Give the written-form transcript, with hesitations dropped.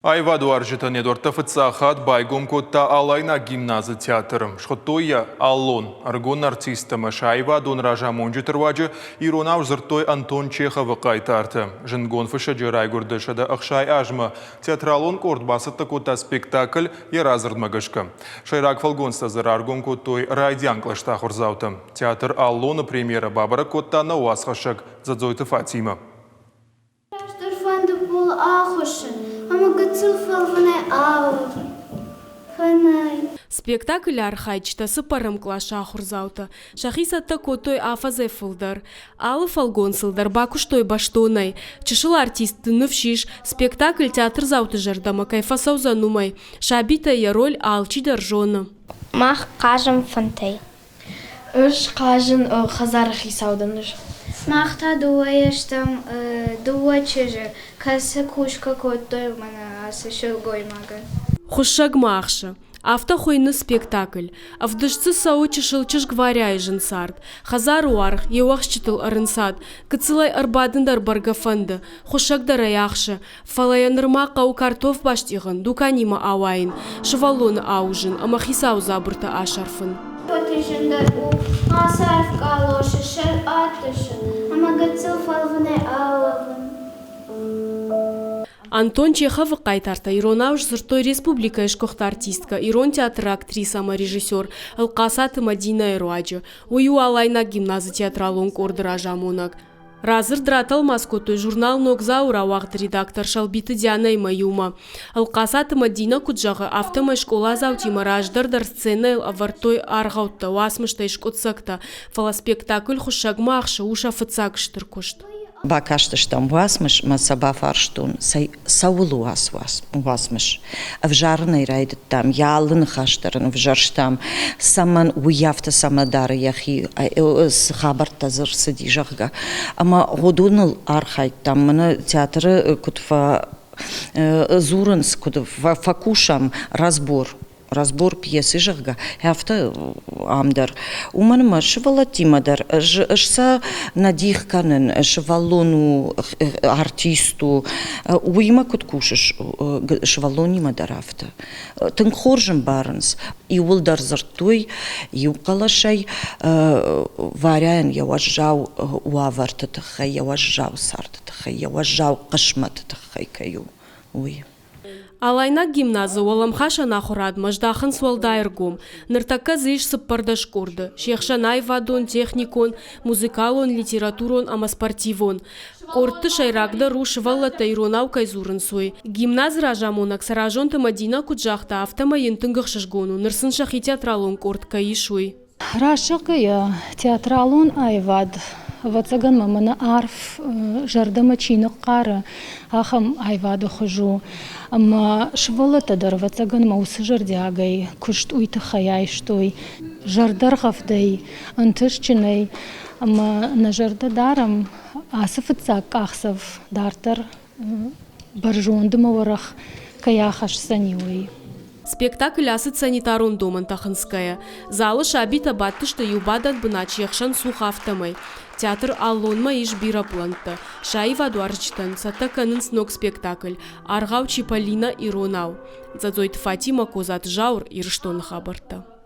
Айваду аржитан едорта фыцахат байгом котта алайна гимназы театрым. Шхотоя аллон. Аргон артистама Айвадун ража монжитырваджы иронав зыртой Антон Чехова кайтарты. Жингон фыша жырай гурдышада ақшай ажма. Театралон кордбасытта котта спектакль еразырдмагышка. Шайрак фалгонста зыр аргон коттой райдян клашта хурзауты. Театр аллона премьера бабара котта на уасхашак. Задзойты Фатима. Спектакль архайчта сыпарым клаша хурзаута. Шахисатта котой афазе фылдар. Алы фалгон сылдар бакуштой баштонай. Чышыл артисты нывшиш. Спектакль театр зауты жардама кайфа саузанумай. Шабита я роль алчи даржона. Мах кажем фантей. Уж кажен хазарахи сауданыш. Махта дуаештам дуачеже. Касы кушка котой мана асышыл гоймаган. Хушаг махша. Авто хойны спектакль. Авдышцы сау чышыл чыш гваряй жынсард. Хазар уарх евах чытыл арынсад. Кыцылай арбадындар баргафанды. Хушагдар аяхшы. Фалаянырма қау картоф баштиғын. Дуканима ауайын. Шывалоны аужын. Амахисау забырта ашарфын. Потышындар у масарф калошы шыр атышын. Амагатсыл фалвыны алавын. Антон Чехов кайтарта. Иронауш зыртой республика ешкохта артистка. Ирон театр актрисама режиссер. Алкасаты Мадина Эруаджы. Ую алайна гимназы театралон кордыра жамонак. Разыр дратал маскотой журнал Нокзаура вағды редактор Шалбиты Диана Имаюма. Алкасаты Мадина куджағы автома школа заутима раждардар сцена авартой аргаутта. Уасмышта ешкотсакта. Фала спектакль хушагма ақшы уша фыцакштыр кошт. Бакаштыштам васмыш, масаба фарштун, саулу васмыш. В жарной райдет там, ялын хаштарын, в жарштам, саман уявта самадары яхи, с хабарта зырсы дижахга. Ама годуныл архайт там, мана театры кутфа зурынс, кутфа факушам разбор пьесы жахга, хафта амдар. Уманма шывала тимадар, шса надихканын, шывалону артисту, уйма куткушыш шывалони мадар афта. Тын хоржым барынс, и улдар зыртой, и укалашай варян яважжау уавартатыхай, яважжау сартатыхай, яважжау кашмататыхай каю. Уй. Алайна гимназы оламхаша нахурад маждахын суалдайыргом. Ныртака зыш сыппардаш корды. Шехшанай вадон, техникон, музыкалон, литературон, ама спортивон. Корты шайрагда рушывалла тайронау кайзурын сой. Гимназ ражамонак саражонты Мадина куджахта автома ентынгых шашгону. Нырсын шахи театралон корт каишуй. Рашакая театралон айвад. Вацаган мамана арф жардама чинық қары ахам айвады хожу. Ама швалата дар вацаган маусы жардягай күшт уйты хаяй штой. Жардар ғавдай, антышчинай. Ама на жарда дарам асыфыцак ақсав дартар баржонды маварах каяхаш саниуй. Спектакль асыт санитарон доман тахынская. Залы шабита баттышты юбадан бына чехшан сухафтамай. Театр аллонма иш бирапланта. Шаива дуарчтан саттаканын снок спектакль. Аргау Чиполлина Иронау. Задзойт Фатима козат жаур ирштон хабарта.